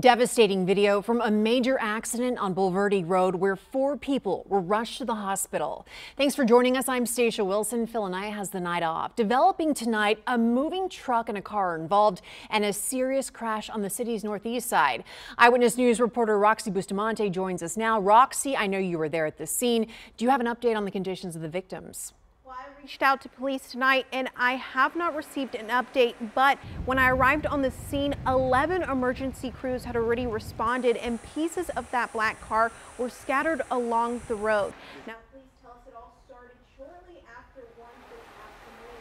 Devastating video from a major accident on Bulverde Road where 4 people were rushed to the hospital. Thanks for joining us. I'm Stacia Wilson. Phil and I has the night off. Developing tonight, a moving truck and a car involved in a serious crash on the city's northeast side. Eyewitness News reporter Roxy Bustamante joins us now. Roxy, I know you were there at the scene. Do you have an update on the conditions of the victims? I reached out to police tonight and I have not received an update, but when I arrived on the scene, 11 emergency crews had already responded and pieces of that black car were scattered along the road. Now, police tell us it all started shortly after 1 this afternoon.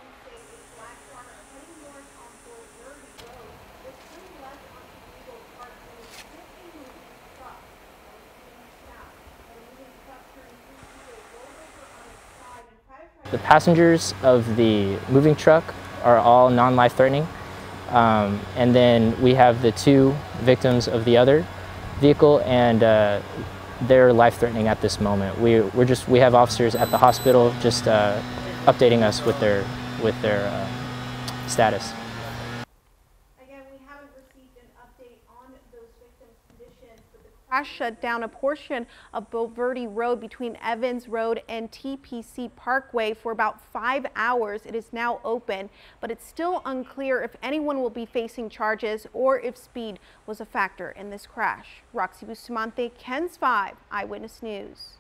And police say a black car heading north on Bulverde Road was turning left onto Eagle Park when it hit a moving truck. The passengers of the moving truck are all non-life-threatening, and then we have the 2 victims of the other vehicle, and they're life-threatening at this moment. We have officers at the hospital just updating us with their status. Again, we haven't received an update on those victims' conditions, but the crash shut down a portion of Bulverde Road between Evans Road and TPC Parkway for about 5 hours. It is now open, but it's still unclear if anyone will be facing charges or if speed was a factor in this crash. Roxy Bustamante, KENS 5 Eyewitness News.